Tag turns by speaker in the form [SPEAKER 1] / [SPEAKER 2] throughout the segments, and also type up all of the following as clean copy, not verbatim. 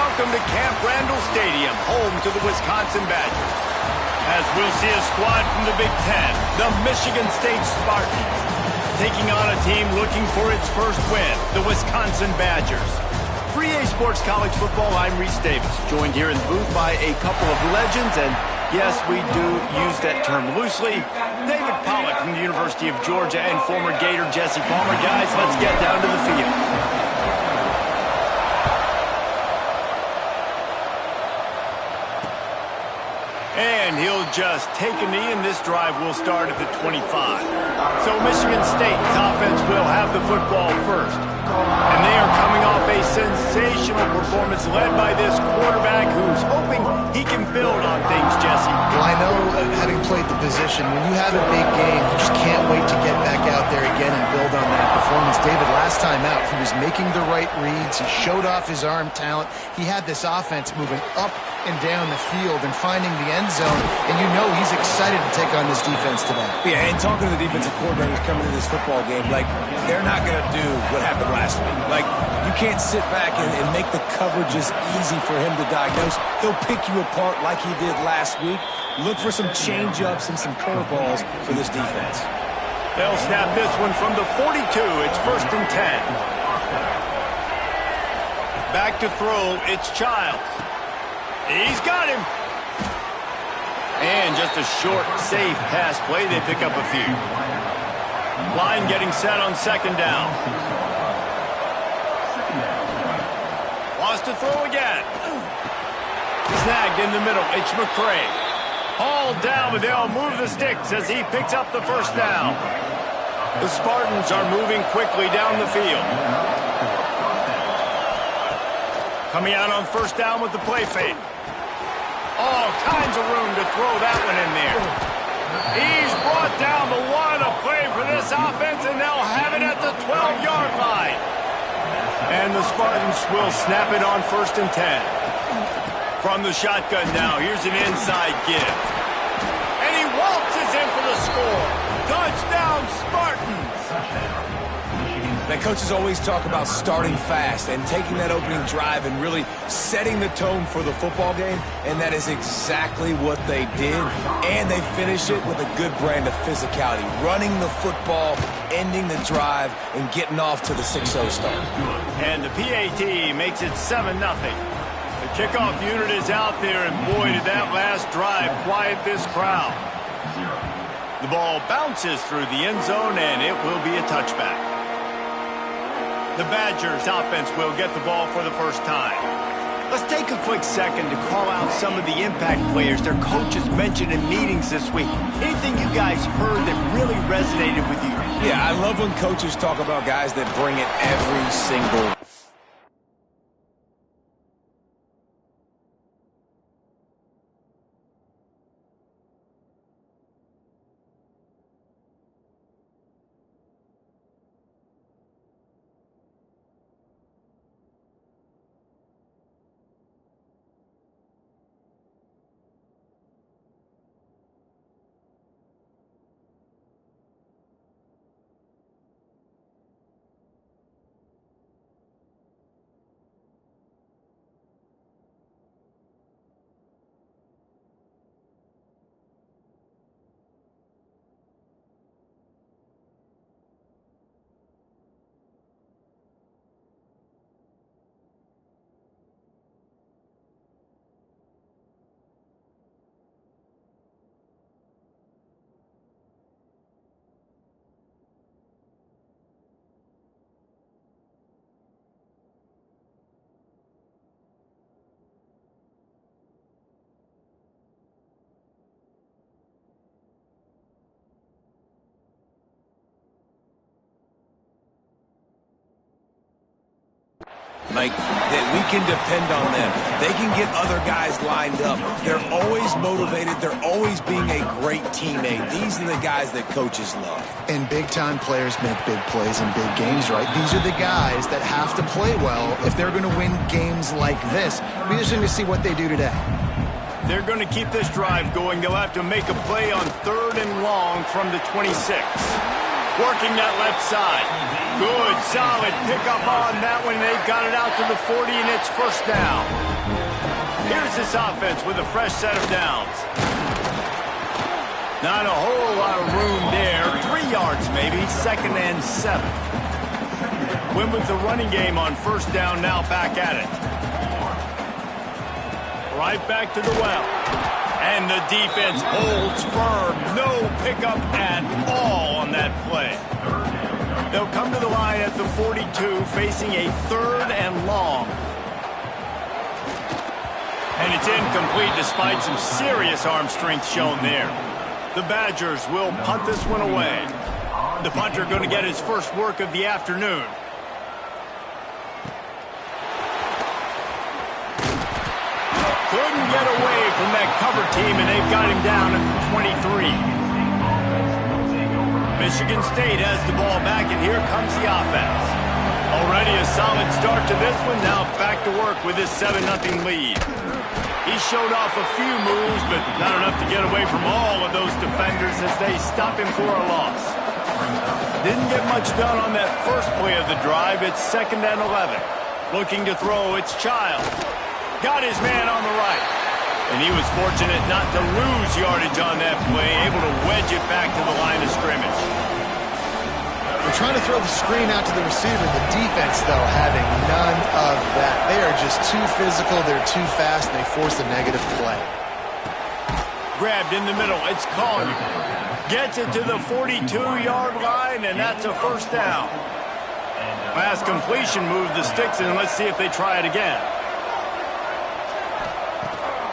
[SPEAKER 1] welcome to Camp Randall Stadium, home to the Wisconsin Badgers. As we'll see a squad from the Big Ten, the Michigan State Spartans, taking on a team looking for its first win, the Wisconsin Badgers. For EA Sports College Football, I'm Reese Davis, joined here in the booth by a couple of legends, and yes, we do use that term loosely. David Pollack from the University of Georgia and former Gator Jesse Palmer. Guys, let's get down to the field. And he'll just take a knee, and this drive will start at the 25. So Michigan State's offense will have the football first. And they are coming off a sensational performance led by this quarterback who's hoping he can build on things, Jesse.
[SPEAKER 2] Well, I know, having played the position, when you have a big game, you just can't wait to get back out there again and build on that performance. David, last time out, he was making the right reads. He showed off his arm talent. He had this offense moving up and down the field and finding the end zone, and you know he's excited to take on this defense today.
[SPEAKER 3] Yeah, and talking to the defensive coordinators coming into this football game, like, they're not going to do what happened last week. Like, you can't sit back and make the coverages easy for him to diagnose. He'll pick you apart like he did last week. Look for some change-ups and some curveballs for this defense.
[SPEAKER 1] They'll snap this one from the 42. It's 1st and 10. Back to throw, it's Childs. He's got him. And just a short, safe pass play. They pick up a few. Line getting set on 2nd down. Wants to throw again. Snagged in the middle. It's McCray. Hauled down, but they'll move the sticks as he picks up the 1st down. The Spartans are moving quickly down the field. Coming out on 1st down with the play fake. All kinds of room to throw that one in there. He's brought down, but what a play for this offense, and they'll have it at the 12-yard line. And the Spartans will snap it on 1st and 10. From the shotgun now, here's an inside give. And he waltzes in for the score. Touchdown, Spartans!
[SPEAKER 3] Now, coaches always talk about starting fast and taking that opening drive and really setting the tone for the football game, and that is exactly what they did, and they finish it with a good brand of physicality, running the football, ending the drive, and getting off to the 6-0 start.
[SPEAKER 1] And the PAT makes it 7-0. The kickoff unit is out there, and boy, did that last drive quiet this crowd. The ball bounces through the end zone, and it will be a touchback. The Badgers offense will get the ball for the first time. Let's take a quick second to call out some of the impact players their coaches mentioned in meetings this week. Anything you guys heard that really resonated with you?
[SPEAKER 3] Yeah, I love when coaches talk about guys that bring it every single Like, that we can depend on them. They can get other guys lined up. They're always motivated. They're always being a great teammate. These are the guys that coaches love.
[SPEAKER 2] And big-time players make big plays in big games, right? These are the guys that have to play well if they're going to win games like this. We just need to see what they do today.
[SPEAKER 1] They're going to keep this drive going. They'll have to make a play on 3rd and long from the 26. Working that left side. Good, solid pickup on that one. They've got it out to the 40, and it's 1st down. Here's this offense with a fresh set of downs. Not a whole lot of room there. 3 yards maybe, 2nd and 7. Win with the running game on 1st down, now back at it. Right back to the well. And the defense holds firm. No pickup at all on that play. They'll come to the line at the 42, facing a 3rd and long. And it's incomplete despite some serious arm strength shown there. The Badgers will punt this one away. The punter going to get his first work of the afternoon. Couldn't get away from that cover team, and they've got him down at the 23. Michigan State has the ball back, and here comes the offense. Already a solid start to this one. Now back to work with this 7-0 lead. He showed off a few moves, but not enough to get away from all of those defenders as they stop him for a loss. Didn't get much done on that first play of the drive. It's 2nd and 11. Looking to throw, it's Child. Got his man on the right. And he was fortunate not to lose yardage on that play, able to wedge it back to the line of scrimmage.
[SPEAKER 2] They're trying to throw the screen out to the receiver. The defense, though, having none of that. They are just too physical, they're too fast, and they force a negative play.
[SPEAKER 1] Grabbed in the middle, it's Collier. Gets it to the 42-yard line, and that's a 1st down. Pass completion moved the sticks, and let's see if they try it again.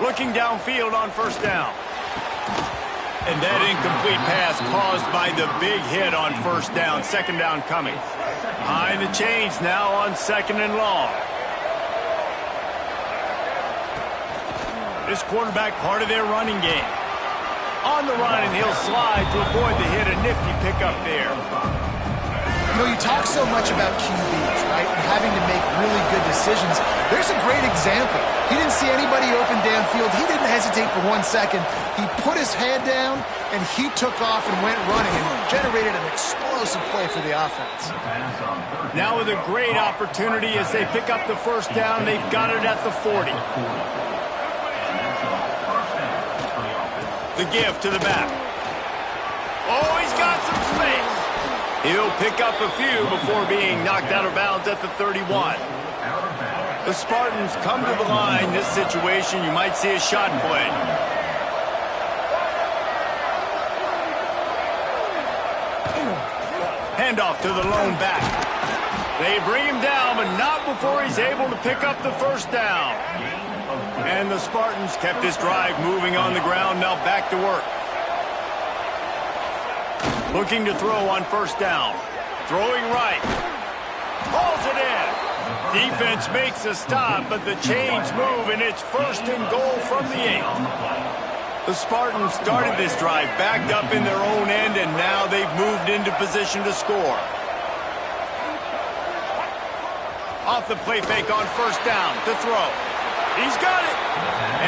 [SPEAKER 1] Looking downfield on 1st down. And that incomplete pass caused by the big hit on 1st down. 2nd down coming. Behind the chains now on 2nd and long. This quarterback part of their running game. On the run, and he'll slide to avoid the hit. A nifty pickup there.
[SPEAKER 2] You know, you talk so much about QBs, right, and having to make really good decisions. There's a great example. He didn't see anybody open downfield. He didn't hesitate for 1 second. He put his head down, and he took off and went running and generated an explosive play for the offense.
[SPEAKER 1] Now with a great opportunity as they pick up the 1st down. They've got it at the 40. The give to the back. Oh, he's got some space. He'll pick up a few before being knocked out of bounds at the 31. The Spartans come to the line. This situation, you might see a shot play. Handoff to the lone back. They bring him down, but not before he's able to pick up the 1st down. And the Spartans kept this drive moving on the ground. Now back to work. Looking to throw on 1st down. Throwing right. Hauls it in. Defense makes a stop, but the chains move, and it's 1st and goal from the 8. The Spartans started this drive backed up in their own end, and now they've moved into position to score. Off the play fake on 1st down to throw. He's got it.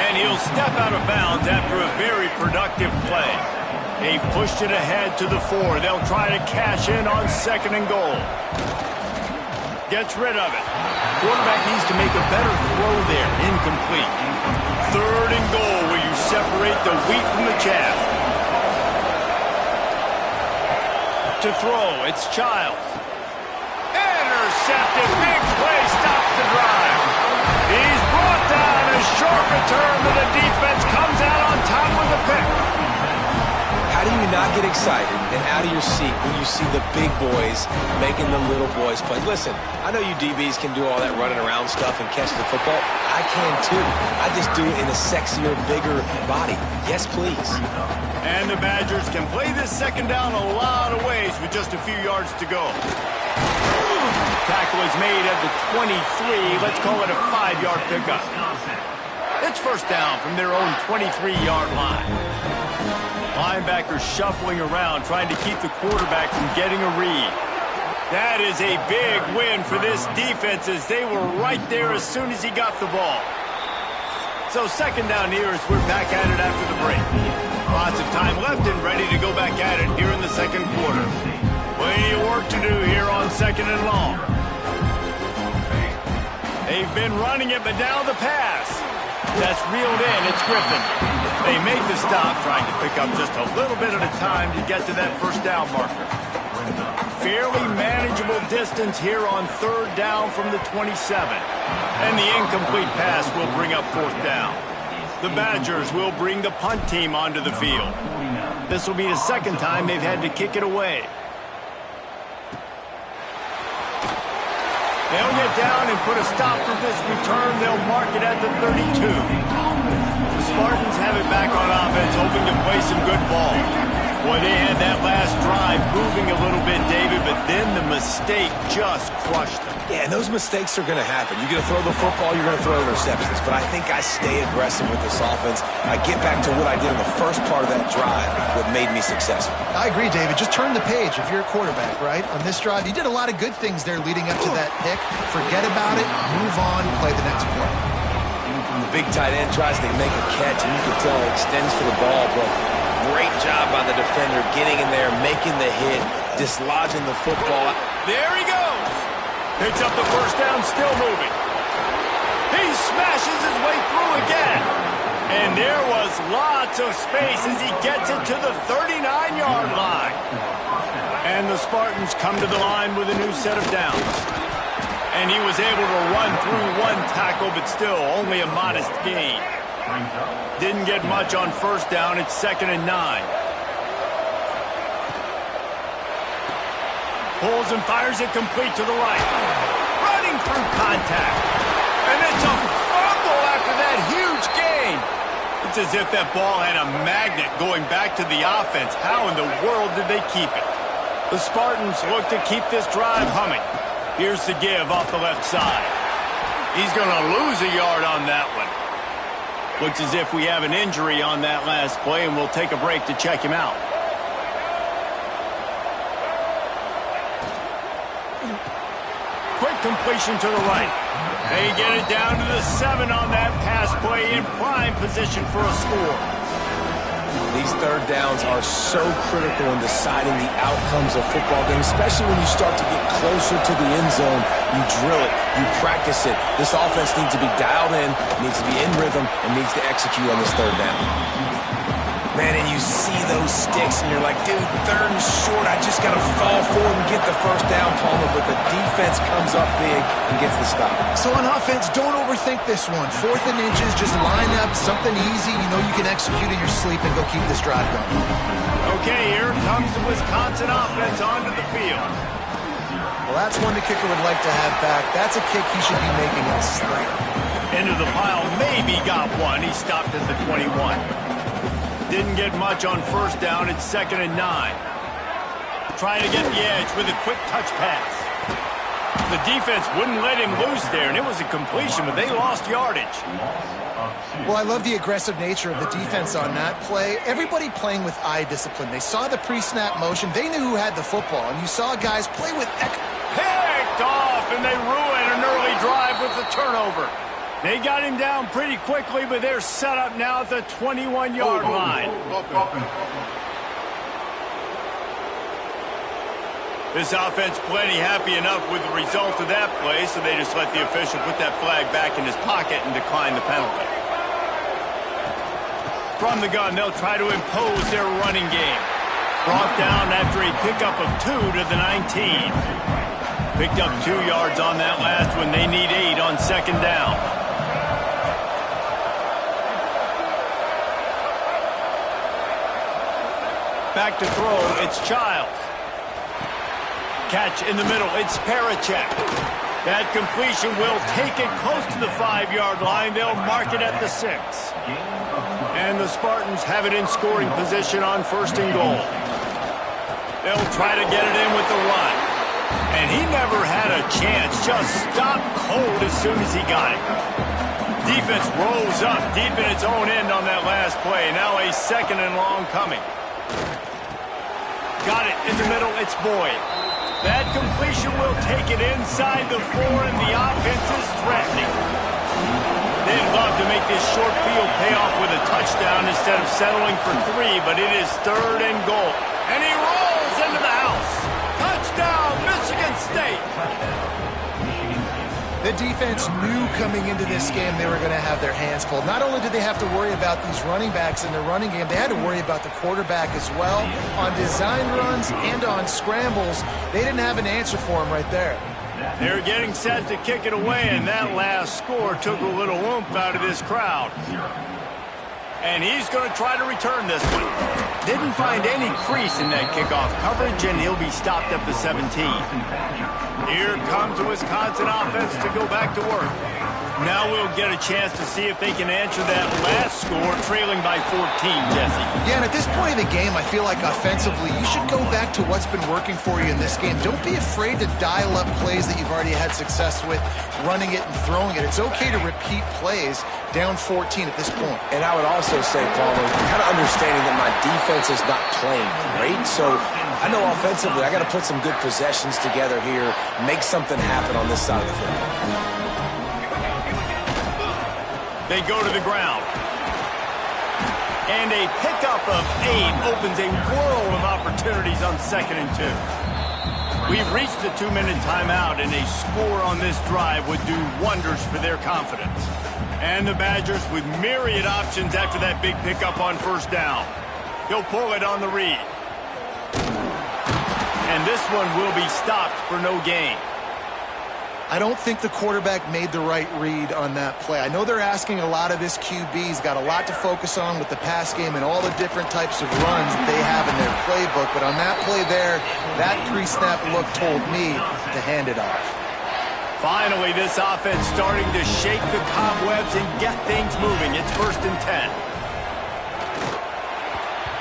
[SPEAKER 1] And he'll step out of bounds after a very productive play. They've pushed it ahead to the 4. They'll try to cash in on 2nd and goal. Gets rid of it. Quarterback needs to make a better throw there. Incomplete. 3rd and goal where you separate the wheat from the chaff. To throw, it's Childs. Intercepted. Big play stops the drive. He's brought down. A short return, but the defense comes out on top with a pick.
[SPEAKER 3] How do you not get excited and out of your seat when you see the big boys making the little boys play? Listen, I know you DBs can do all that running around stuff and catch the football. I can too. I just do it in a sexier, bigger body. Yes, please.
[SPEAKER 1] And the Badgers can play this 2nd down a lot of ways with just a few yards to go. Tackle is made at the 23. Let's call it a 5-yard pickup. It's 1st down from their own 23-yard line. Linebackers shuffling around, trying to keep the quarterback from getting a read. That is a big win for this defense as they were right there as soon as he got the ball. So 2nd down here as we're back at it after the break. Lots of time left and ready to go back at it here in the 2nd quarter. Plenty of work to do here on 2nd and long. They've been running it, but now the pass. That's reeled in. It's Griffin. They make the stop, trying to pick up just a little bit at a time to get to that first down marker. Fairly manageable distance here on third down from the 27. And the incomplete pass will bring up fourth down. The Badgers will bring the punt team onto the field. This will be the second time they've had to kick it away. They'll get down and put a stop to this return. They'll mark it at the 32. The Spartans have it back on offense, hoping to play some good ball. Boy, they had that last drive moving a little bit, David, but then the mistake just crushed them.
[SPEAKER 3] Yeah, and those mistakes are going to happen. You're going to throw the football, you're going to throw interceptions. But I think I stay aggressive with this offense. I get back to what I did in the first part of that drive, what made me successful.
[SPEAKER 2] I agree, David. Just turn the page if you're a quarterback, right? On this drive, you did a lot of good things there leading up to that pick. Forget about it, move on, play the next play.
[SPEAKER 3] The big tight end tries to make a catch, and you can tell it extends for the ball, but great job by the defender getting in there, making the hit, dislodging the football.
[SPEAKER 1] There he goes. Picks up the first down, still moving. He smashes his way through again. And there was lots of space as he gets it to the 39-yard line. And the Spartans come to the line with a new set of downs. And he was able to run through one tackle, but still only a modest gain. Didn't get much on first down. It's 2nd and 9. Pulls and fires it complete to the right. Running through contact. And it's a fumble after that huge gain. It's as if that ball had a magnet going back to the offense. How in the world did they keep it? The Spartans look to keep this drive humming. Here's the give off the left side. He's going to lose a yard on that one. Looks as if we have an injury on that last play, and we'll take a break to check him out. Quick completion to the right. They get it down to the 7 on that pass play, in prime position for a score.
[SPEAKER 3] These third downs are so critical in deciding the outcomes of football games, especially when you start to get closer to the end zone. You drill it, you practice it. This offense needs to be dialed in, needs to be in rhythm, and needs to execute on this third down. Man, and you see those sticks, and you're like, dude, 3rd and short, I just got to fall forward and get the first down, Palmer, but the defense comes up big and gets the stop.
[SPEAKER 2] So on offense, don't overthink this one. 4th and inches, just line up, something easy. You know you can execute in your sleep and go keep this drive going.
[SPEAKER 1] Okay, here comes the Wisconsin offense onto the field.
[SPEAKER 2] Well, that's one the kicker would like to have back. That's a kick he should be making in his sleep.
[SPEAKER 1] Into the pile, maybe got one. He stopped at the 21. Didn't get much on first down. It's 2nd and 9. Trying to get the edge with a quick touch pass. The defense wouldn't let him loose there, and it was a completion, but they lost yardage.
[SPEAKER 2] Well, I love the aggressive nature of the defense on that play. Everybody playing with eye discipline. They saw the pre-snap motion. They knew who had the football, and you saw guys play with...
[SPEAKER 1] Picked off, and they ruin an early drive with the turnover. They got him down pretty quickly, but they're set up now at the 21-yard line. This offense plenty happy enough with the result of that play, so they just let the official put that flag back in his pocket and decline the penalty. From the gun, they'll try to impose their running game. Brought down after a pickup of 2 to the 19. Picked up 2 yards on that last one. They need 8 on 2nd down. Back to throw, it's Childs. Catch in the middle, it's Parachek. That completion will take it close to the 5-yard line. They'll mark it at the 6. And the Spartans have it in scoring position on 1st and goal. They'll try to get it in with the run. And he never had a chance, just stopped cold as soon as he got it. Defense rolls up deep in its own end on that last play. Now a 2nd and long coming. Got it in the middle, it's Boyd. That completion will take it inside the 4, and the offense is threatening. They'd love to make this short field pay off with a touchdown instead of settling for 3, but it is 3rd and goal. And he rolls into the house. Touchdown, Michigan State.
[SPEAKER 2] The defense knew coming into this game they were going to have their hands full. Not only did they have to worry about these running backs in the running game, they had to worry about the quarterback as well. On design runs and on scrambles, they didn't have an answer for him right there.
[SPEAKER 1] They're getting set to kick it away, and that last score took a little oomph out of this crowd. And he's going to try to return this one. Didn't find any crease in that kickoff coverage, and he'll be stopped at the 17. Here comes the Wisconsin offense to go back to work. Now we'll get a chance to see if they can answer that last score, trailing by 14, Jesse.
[SPEAKER 2] Yeah, and at this point in the game, I feel like offensively, you should go back to what's been working for you in this game. Don't be afraid to dial up plays that you've already had success with, running it and throwing it. It's okay to repeat plays down 14 at this point.
[SPEAKER 3] And I would also say, Palmer, kind of understanding that my defense is not playing great, so I know offensively I got to put some good possessions together here, make something happen on this side of the football.
[SPEAKER 1] They go to the ground. And a pickup of 8 opens a world of opportunities on 2nd and 2. We've reached the 2-minute timeout, and a score on this drive would do wonders for their confidence. And the Badgers with myriad options after that big pickup on 1st down. He'll pull it on the read. And this one will be stopped for no gain.
[SPEAKER 2] I don't think the quarterback made the right read on that play. I know they're asking a lot of this QB. He's got a lot to focus on with the pass game and all the different types of runs that they have in their playbook. But on that play there, that pre-snap look told me to hand it off.
[SPEAKER 1] Finally, this offense starting to shake the cobwebs and get things moving. It's 1st and 10.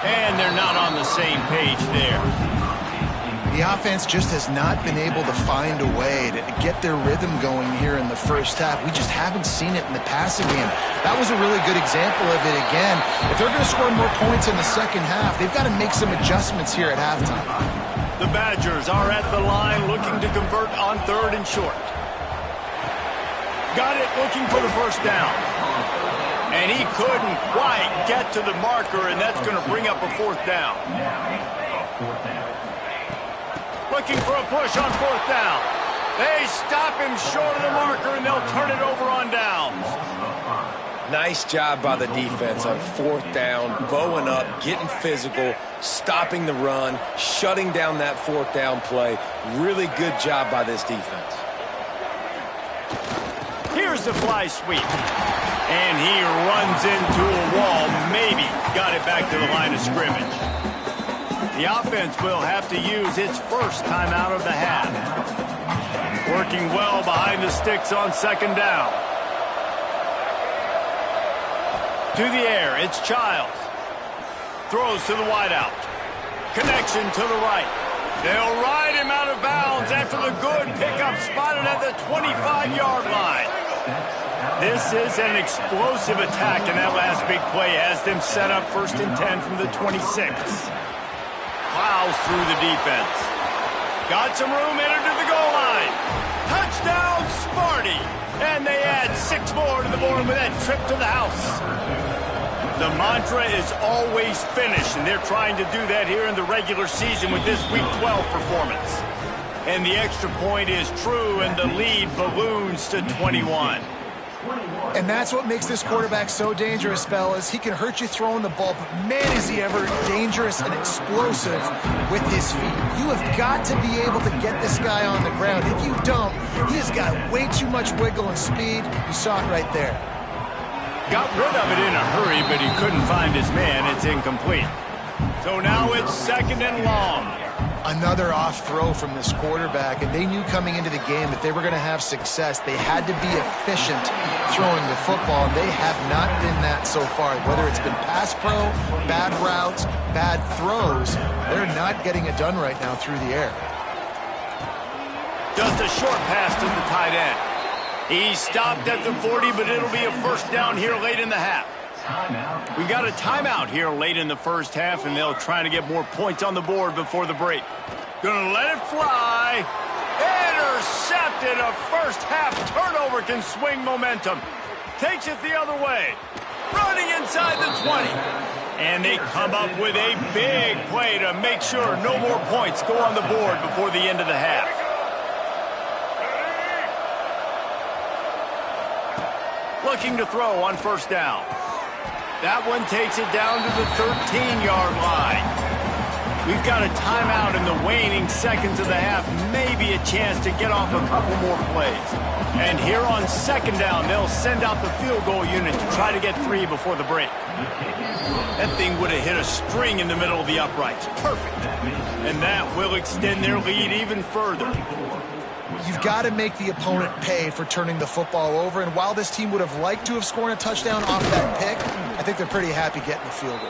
[SPEAKER 1] And they're not on the same page there.
[SPEAKER 2] The offense just has not been able to find a way to get their rhythm going here in the first half. We just haven't seen it in the passing game. That was a really good example of it again. If they're going to score more points in the second half, they've got to make some adjustments here at halftime.
[SPEAKER 1] The Badgers are at the line looking to convert on 3rd and short. Got it looking for the 1st down. And he couldn't quite get to the marker, and that's going to bring up a 4th down. Looking for a push on 4th down. They stop him short of the marker, and they'll turn it over on downs.
[SPEAKER 3] Nice job by the defense on 4th down, bowing up, getting physical, stopping the run, shutting down that 4th down play. Really good job by this defense.
[SPEAKER 1] Here's the fly sweep. And he runs into a wall. Maybe got it back to the line of scrimmage. The offense will have to use its first timeout of the half. Working well behind the sticks on 2nd down. To the air, it's Childs. Throws to the wideout. Connection to the right. They'll ride him out of bounds after the good pickup spotted at the 25-yard line. This is an explosive attack, and that last big play has them set up 1st and 10 from the 26. Plows through the defense. Got some room, entered to the goal line. Touchdown, Sparty! And they add 6 more to the board with that trip to the house. The mantra is always finish, and they're trying to do that here in the regular season with this Week 12 performance. And the extra point is true, and the lead balloons to 21.
[SPEAKER 2] And that's what makes this quarterback so dangerous, fellas. He can hurt you throwing the ball, but man, is he ever dangerous and explosive with his feet. You have got to be able to get this guy on the ground. If you don't, he has got way too much wiggle and speed. You saw it right there.
[SPEAKER 1] Got rid of it in a hurry, but he couldn't find his man. It's incomplete. So now it's 2nd and long.
[SPEAKER 2] Another off throw from this quarterback, and they knew coming into the game that they were going to have success. They had to be efficient throwing the football, and they have not been that so far. Whether it's been pass pro, bad routes, bad throws, they're not getting it done right now through the air.
[SPEAKER 1] Just a short pass to the tight end. He stopped at the 40, but it'll be a 1st down here late in the half. We got a timeout here late in the first half, and they'll try to get more points on the board before the break. Gonna let it fly. Intercepted. A first half turnover can swing momentum. Takes it the other way. Running inside the 20. And they come up with a big play to make sure no more points go on the board before the end of the half. looking to throw on first down. That one takes it down to the 13-yard line. We've got a timeout in the waning seconds of the half, maybe a chance to get off a couple more plays. And here on second down, they'll send out the field goal unit to try to get 3 before the break. That thing would have hit a string in the middle of the uprights. Perfect. And that will extend their lead even further.
[SPEAKER 2] You've got to make the opponent pay for turning the football over, and while this team would have liked to have scored a touchdown off that pick, I think they're pretty happy getting the field goal.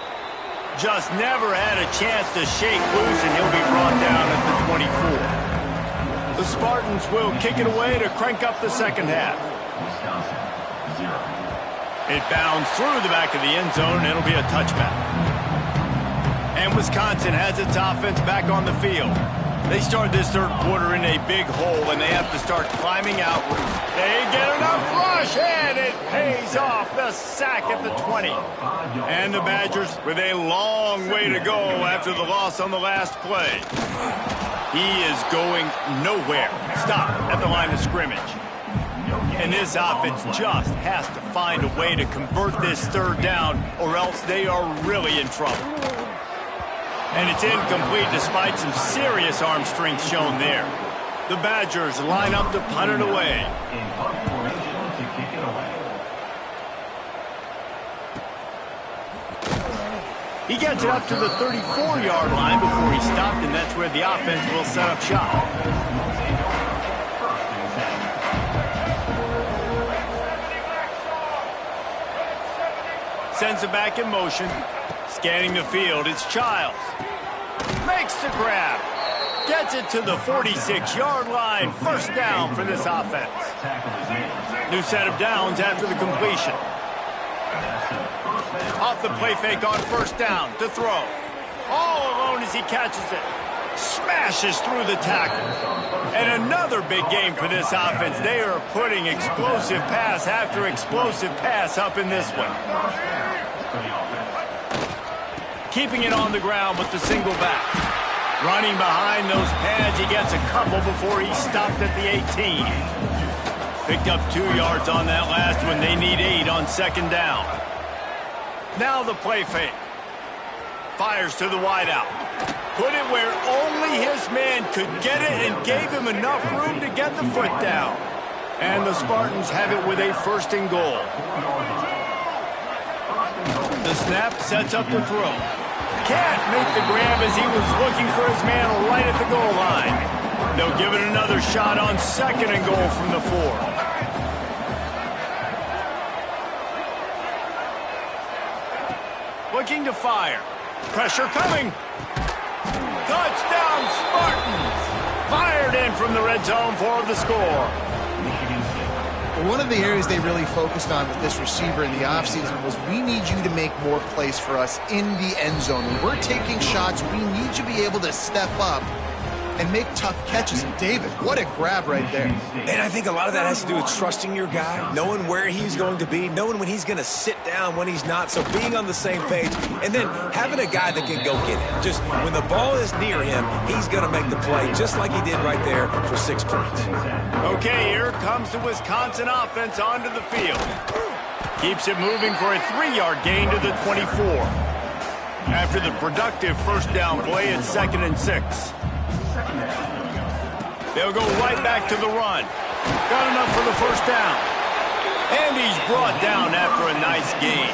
[SPEAKER 1] Just never had a chance to shake loose, and he'll be brought down at the 24. The Spartans will kick it away to crank up the second half. It bounds through the back of the end zone, and it'll be a touchback. And Wisconsin has its offense back on the field. They start this third quarter in a big hole, and they have to start climbing outward. They get enough rush, and it pays off. The sack at the 20. And the Badgers with a long way to go after the loss on the last play. He is going nowhere. Stop at the line of scrimmage. And this offense just has to find a way to convert this third down, or else they are really in trouble. And it's incomplete despite some serious arm strength shown there. The Badgers line up to punt it away. He gets it up to the 34-yard line before he stopped, and that's where the offense will set up shop. Sends it back in motion. Scanning the field, it's Childs. Makes the grab. Gets it to the 46-yard line. First down for this offense. New set of downs after the completion. Off the play fake on first down to throw. All alone as he catches it. Smashes through the tackle. And another big game for this offense. They are putting explosive pass after explosive pass up in this one. Keeping it on the ground with the single back. Running behind those pads, he gets a couple before he stopped at the 18. Picked up 2 yards on that last one. They need 8 on second down. Now the play fake. Fires to the wideout. Put it where only his man could get it and gave him enough room to get the foot down. And the Spartans have it with a first and goal. The snap sets up the throw. Can't make the grab as he was looking for his man right at the goal line. They'll give it another shot on second and goal from the 4. Looking to fire. Pressure coming. Touchdown Spartans! Fired in from the red zone for the score.
[SPEAKER 2] One of the areas they really focused on with this receiver in the offseason was, we need you to make more plays for us in the end zone. When we're taking shots, we need you to be able to step up and make tough catches. And David, what a grab right there.
[SPEAKER 3] And I think a lot of that has to do with trusting your guy, knowing where he's going to be, knowing when he's going to sit down, when he's not. So being on the same page, and then having a guy that can go get it. Just when the ball is near him, he's going to make the play, just like he did right there for 6 points.
[SPEAKER 1] Okay, here comes the Wisconsin offense onto the field. Keeps it moving for a 3-yard gain to the 24. After the productive first down play, it's 2nd and 6. They'll go right back to the run. Got enough for the first down. And he's brought down after a nice gain.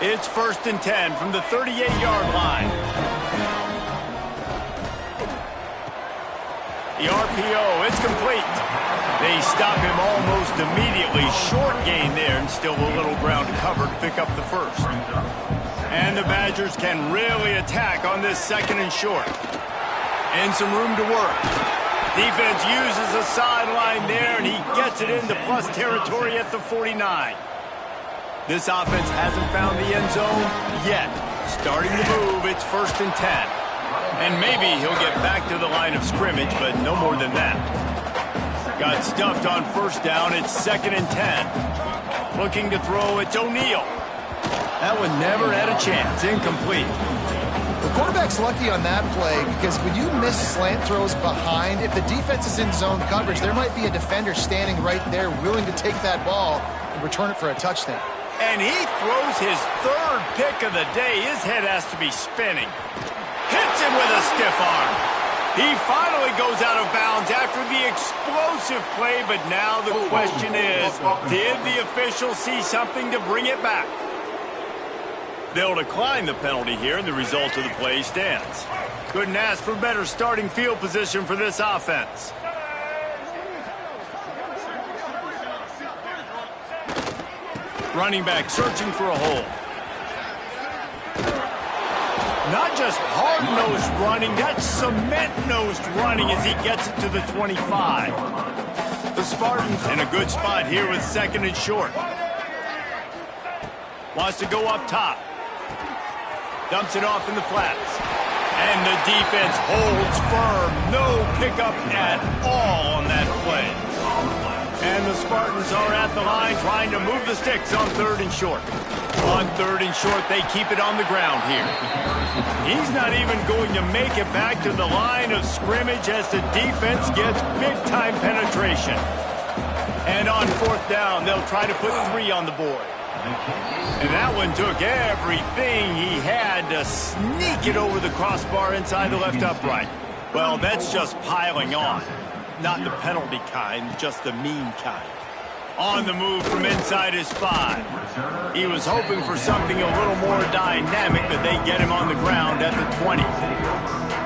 [SPEAKER 1] It's 1st and 10 from the 38-yard line. The RPO, it's complete. They stop him almost immediately. Short gain there, and still a little ground to cover to pick up the first. And the Badgers can really attack on this 2nd and short. And some room to work. Defense uses a sideline there, and he gets it into plus territory at the 49. This offense hasn't found the end zone yet. Starting to move, it's 1st and 10. And maybe he'll get back to the line of scrimmage, but no more than that. Got stuffed on first down, it's 2nd and 10. Looking to throw, it's O'Neal. That one never had a chance, incomplete.
[SPEAKER 2] The quarterback's lucky on that play, because when you miss slant throws behind, if the defense is in zone coverage, there might be a defender standing right there willing to take that ball and return it for a touchdown.
[SPEAKER 1] And he throws his third pick of the day. His head has to be spinning. Hits him with a stiff arm. He finally goes out of bounds after the explosive play, but now the question is, did the official see something to bring it back? They'll decline the penalty here, and the result of the play stands. Couldn't ask for better starting field position for this offense. Running back searching for a hole. Not just hard-nosed running, that's cement-nosed running as he gets it to the 25. The Spartans in a good spot here with second and short. Wants to go up top. Dumps it off in the flats. And the defense holds firm. No pickup at all on that play. And the Spartans are at the line trying to move the sticks on third and short. On third and short, they keep it on the ground here. He's not even going to make it back to the line of scrimmage as the defense gets big-time penetration. And on fourth down, they'll try to put 3 on the board. And that one took everything he had to sneak it over the crossbar inside the left upright. Well, that's just piling on. Not the penalty kind, just the mean kind. On the move from inside his 5. He was hoping for something a little more dynamic, but they get him on the ground at the 20.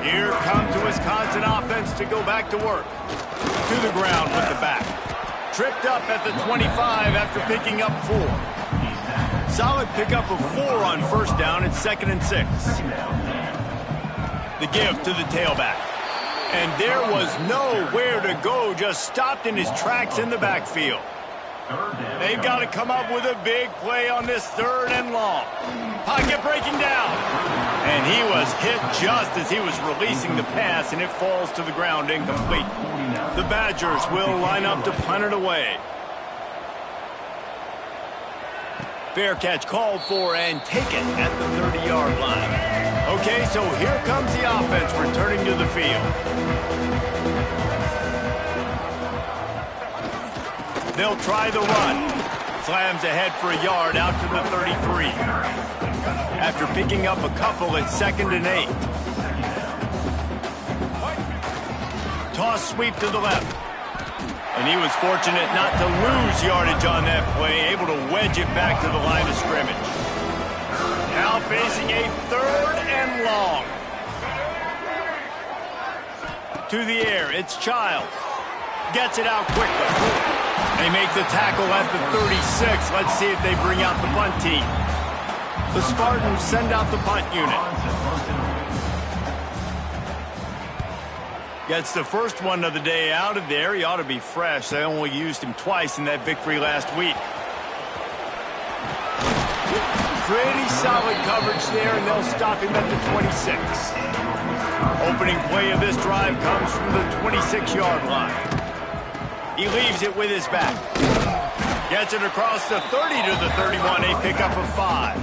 [SPEAKER 1] Here comes the Wisconsin offense to go back to work. To the ground with the back. Tripped up at the 25 after picking up 4. Solid pickup of 4 on first down at 2nd and 6. The give to the tailback. And there was nowhere to go, just stopped in his tracks in the backfield. They've got to come up with a big play on this 3rd and long. Pocket breaking down. And he was hit just as he was releasing the pass, and it falls to the ground incomplete. The Badgers will line up to punt it away. Fair catch called for and taken at the 30-yard line. Okay, so here comes the offense returning to the field. They'll try the run. Slams ahead for a yard out to the 33. After picking up a couple at 2nd and 8. Toss sweep to the left. And he was fortunate not to lose yardage on that play, able to wedge it back to the line of scrimmage. Now facing a 3rd and long. To the air, it's Childs. Gets it out quickly. They make the tackle at the 36. Let's see if they bring out the punt team. The Spartans send out the punt unit. Gets the first one of the day out of there. He ought to be fresh. They only used him twice in that victory last week. Pretty solid coverage there, and they'll stop him at the 26. Opening play of this drive comes from the 26-yard line. He leaves it with his back. Gets it across the 30 to the 31, a pickup of 5.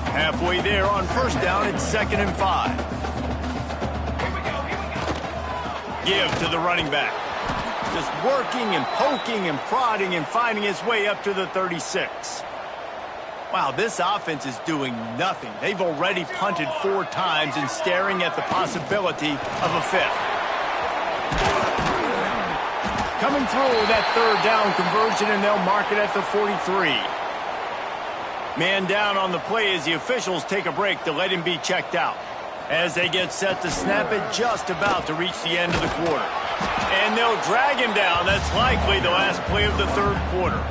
[SPEAKER 1] Halfway there on first down, it's 2nd and 5. Give to the running back. Just working and poking and prodding and finding his way up to the 36. Wow, this offense is doing nothing. They've already punted 4 times and staring at the possibility of a 5th. Coming through that 3rd down conversion, and they'll mark it at the 43. Man down on the play as the officials take a break to let him be checked out. As they get set to snap it, just about to reach the end of the quarter. And they'll drag him down. That's likely the last play of the 3rd quarter.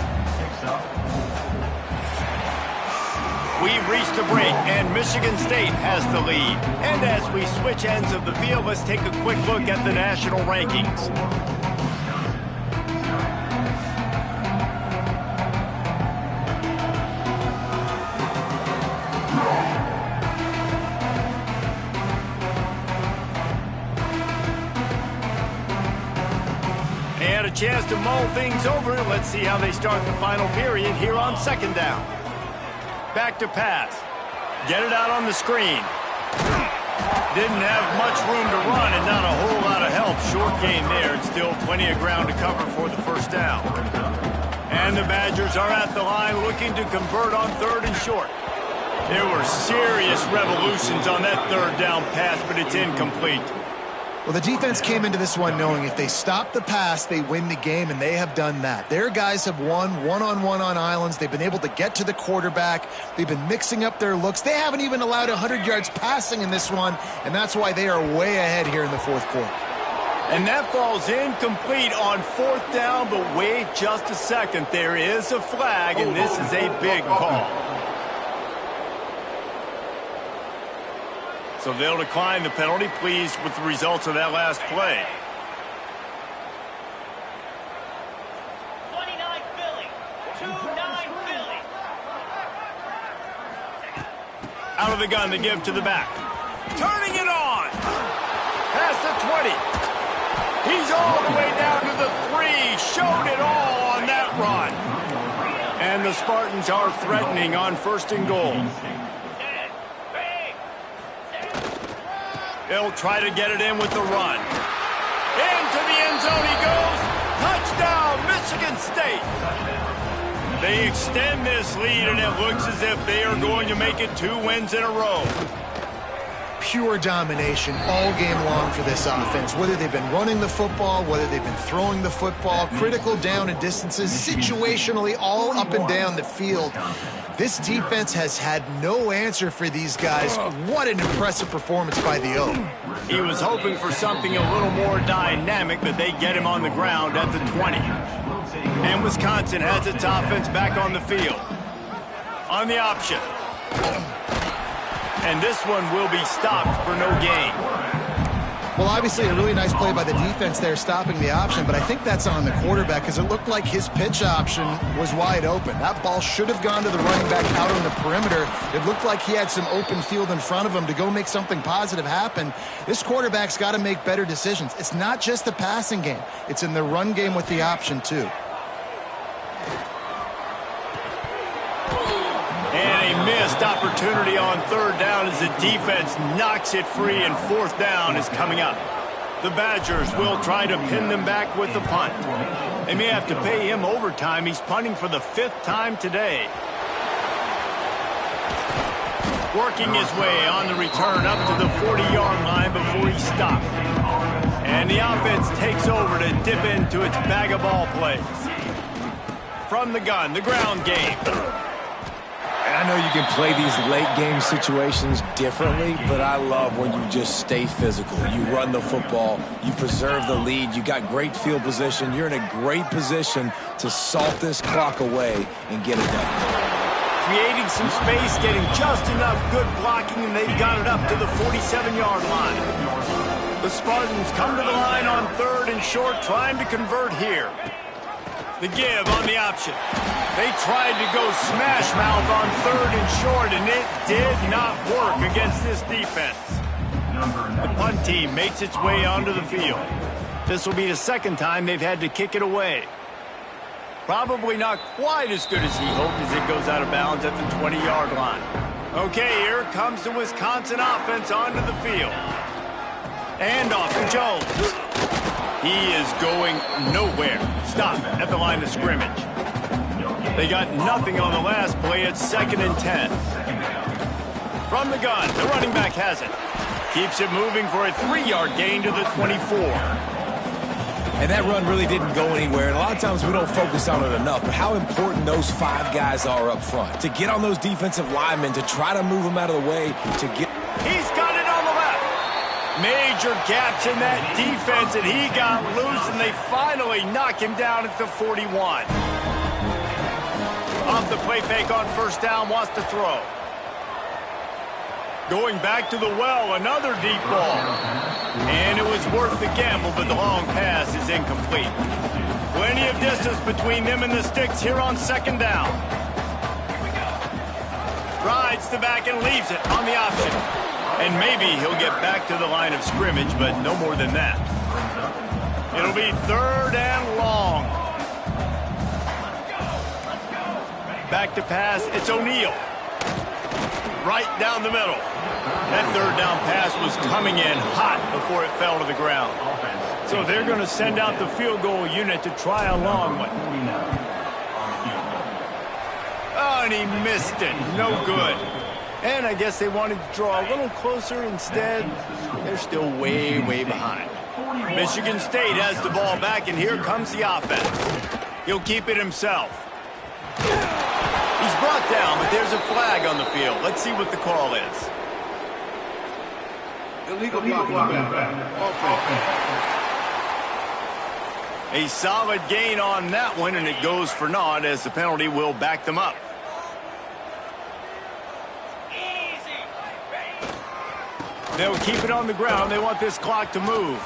[SPEAKER 1] We've reached a break, and Michigan State has the lead. And as we switch ends of the field, let's take a quick look at the national rankings. And a chance to mull things over. Let's see how they start the final period here on 2nd down. Back to pass. Get it out on the screen. Didn't have much room to run and not a whole lot of help. Short gain there, and still plenty of ground to cover for the first down. And the Badgers are at the line looking to convert on 3rd and short. There were serious revolutions on that 3rd down pass, but it's incomplete.
[SPEAKER 2] Well, the defense came into this one knowing if they stop the pass, they win the game, and they have done that. Their guys have won one-on-one on islands. They've been able to get to the quarterback. They've been mixing up their looks. They haven't even allowed 100 yards passing in this one, and that's why they are way ahead here in the 4th quarter.
[SPEAKER 1] And that falls incomplete on 4th down, but wait just a second. There is a flag, and this is a big call. So they'll decline the penalty, pleased with the results of that last play.
[SPEAKER 4] 29 Philly, 2-9 Philly.
[SPEAKER 1] Out of the gun to give to the back. Turning it on. Past the 20. He's all the way down to the 3. Showed it all on that run. And the Spartans are threatening on 1st and goal. They'll try to get it in with the run. Into the end zone he goes. Touchdown, Michigan State. They extend this lead, and it looks as if they are going to make it 2 wins in a row.
[SPEAKER 2] Pure domination all game long for this offense. Whether they've been running the football, whether they've been throwing the football, critical down and distances, situationally all up and down the field. This defense has had no answer for these guys. What an impressive performance by the O.
[SPEAKER 1] He was hoping for something a little more dynamic, but they get him on the ground at the 20. And Wisconsin has its offense back on the field. On the option. And this one will be stopped for no gain.
[SPEAKER 2] Well, obviously a really nice play by the defense there stopping the option, but I think that's on the quarterback because it looked like his pitch option was wide open. That ball should have gone to the running back out on the perimeter. It looked like he had some open field in front of him to go make something positive happen. This quarterback's got to make better decisions. It's not just the passing game. It's in the run game with the option, too.
[SPEAKER 1] And a missed opportunity on 3rd down as the defense knocks it free, and 4th down is coming up. The Badgers will try to pin them back with the punt. They may have to pay him overtime. He's punting for the 5th time today. Working his way on the return up to the 40-yard line before he stopped. And the offense takes over to dip into its bag of ball plays. From the gun, the ground game.
[SPEAKER 3] And I know you can play these late game situations differently, but I love when you just stay physical. You run the football, you preserve the lead, you got great field position, you're in a great position to salt this clock away and get it done.
[SPEAKER 1] Creating some space, getting just enough good blocking, and they've got it up to the 47-yard line. The Spartans come to the line on 3rd and short, trying to convert here. The give on the option. They tried to go smash mouth on 3rd and short, and it did not work against this defense. The punt team makes its way onto the field. This will be the 2nd time they've had to kick it away. Probably not quite as good as he hoped as it goes out of bounds at the 20-yard line. Okay, here comes the Wisconsin offense onto the field. And off to Jones. He is going nowhere. Stop at the line of scrimmage. They got nothing on the last play. It's 2nd and 10. From the gun, the running back has it. Keeps it moving for a 3-yard gain to the 24.
[SPEAKER 3] And that run really didn't go anywhere. And a lot of times we don't focus on it enough. But how important those 5 guys are up front. To get on those defensive linemen, to try to move them out of the way, to get...
[SPEAKER 1] He's got it on the left. Major gaps in that defense, and he got loose, and they finally knock him down at the 41. Off the play fake on 1st down, wants to throw. Going back to the well, another deep ball. And it was worth the gamble, but the long pass is incomplete. Plenty of distance between them and the sticks here on 2nd down. Rides the back and leaves it on the option. And maybe he'll get back to the line of scrimmage, but no more than that. It'll be 3rd and long. Back to pass, it's O'Neal. Right down the middle. That 3rd down pass was coming in hot before it fell to the ground. So they're going to send out the field goal unit to try a long one. and he missed it. No good. And I guess they wanted to draw a little closer. Instead, they're still way, way behind. Michigan State has the ball back, and here comes the offense. He'll keep it himself. He's brought down, but there's a flag on the field. Let's see what the call is.
[SPEAKER 5] Illegal blocking.
[SPEAKER 1] A solid gain on that one, and it goes for naught as the penalty will back them up. They'll keep it on the ground. They want this clock to move.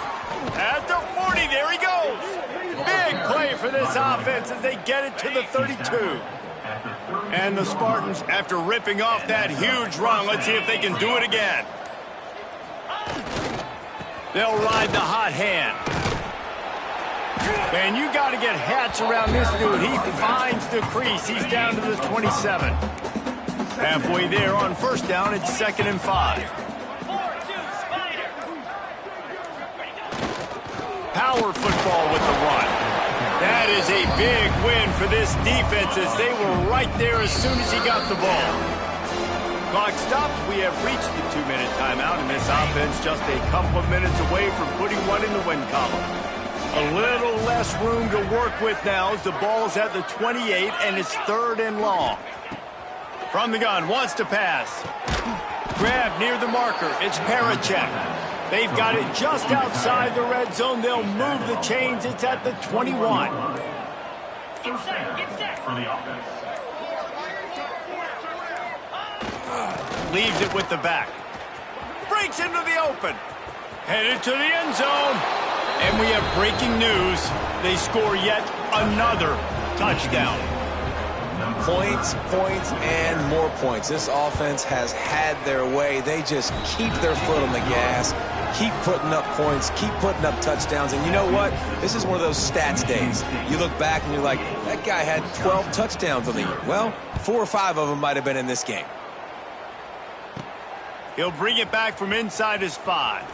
[SPEAKER 1] At the 40, there he goes. Big play for this offense as they get it to the 32. And the Spartans, after ripping off that huge run, let's see if they can do it again. They'll ride the hot hand. Man, you got to get hats around this dude. He finds the crease. He's down to the 27. Halfway there on first down, it's 2nd and 5. Power football with the run. That is a big win for this defense as they were right there as soon as he got the ball. Clock stops. We have reached the 2-minute timeout, and this offense just a couple of minutes away from putting one in the win column. A little less room to work with now as the ball's at the 28, and it's 3rd and long. From the gun, wants to pass. Grab near the marker. It's Parachek. They've got it just outside the red zone. They'll move the chains. It's at the 21.
[SPEAKER 4] Get set.
[SPEAKER 5] For the offense.
[SPEAKER 1] Leaves it with the back. Breaks into the open. Headed to the end zone. And we have breaking news. They score yet another touchdown.
[SPEAKER 3] Points, and more points. This offense has had their way. They just keep their foot on the gas, keep putting up points, keep putting up touchdowns. And you know what? This is one of those stats days. You look back and you're like, that guy had 12 touchdowns on the year. Well, 4 or 5 of them might have been in this game.
[SPEAKER 1] He'll bring it back from inside his 5.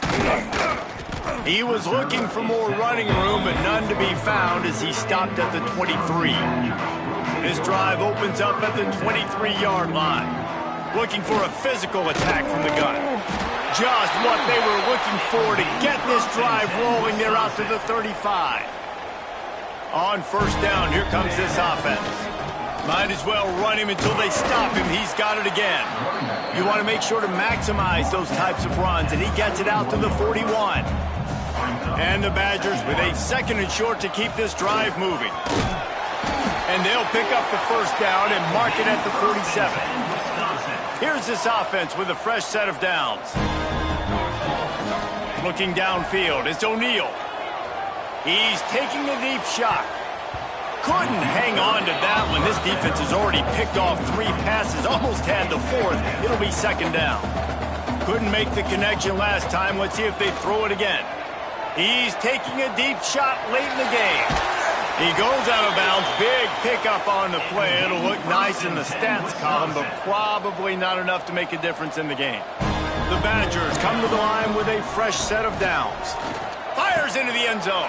[SPEAKER 1] He was looking for more running room, but none to be found as he stopped at the 23. This drive opens up at the 23-yard line. Looking for a physical attack from the gun. Just what they were looking for to get this drive rolling. They're out to the 35. On first down, here comes this offense. Might as well run him until they stop him. He's got it again. You want to make sure to maximize those types of runs, and he gets it out to the 41. And the Badgers with a 2nd and short to keep this drive moving. And they'll pick up the first down and mark it at the 47. Here's this offense with a fresh set of downs. Looking downfield, it's O'Neal. He's taking a deep shot. Couldn't hang on to that one. This defense has already picked off 3 passes, almost had the 4th. It'll be 2nd down. Couldn't make the connection last time. Let's see if they throw it again. He's taking a deep shot late in the game. He goes out of bounds. Big pickup on the play. It'll look nice in the stats column, but probably not enough to make a difference in the game. The Badgers come to the line with a fresh set of downs. Fires into the end zone.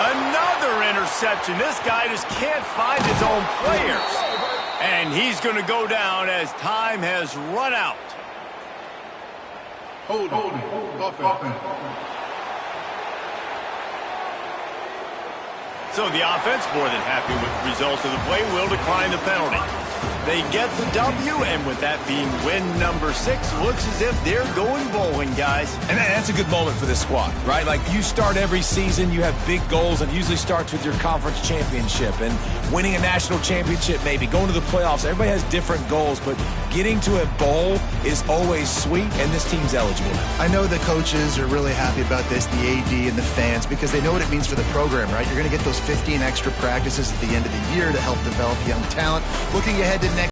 [SPEAKER 1] Another interception. This guy just can't find his own players. And he's going to go down as time has run out.
[SPEAKER 5] Hold.
[SPEAKER 1] So the offense, more than happy with the result of the play, will decline the penalty. They get the W, and with that being win number 6, looks as if they're going bowling, guys.
[SPEAKER 3] And that's a good moment for this squad, right? Like, you start every season, you have big goals, and it usually starts with your conference championship and winning a national championship, maybe going to the playoffs. Everybody has different goals, but getting to a bowl is always sweet, and this team's eligible.
[SPEAKER 2] I know the coaches are really happy about this, the AD and the fans, because they know what it means for the program, right? You're going to get those 15 extra practices at the end of the year to help develop young talent. Looking ahead to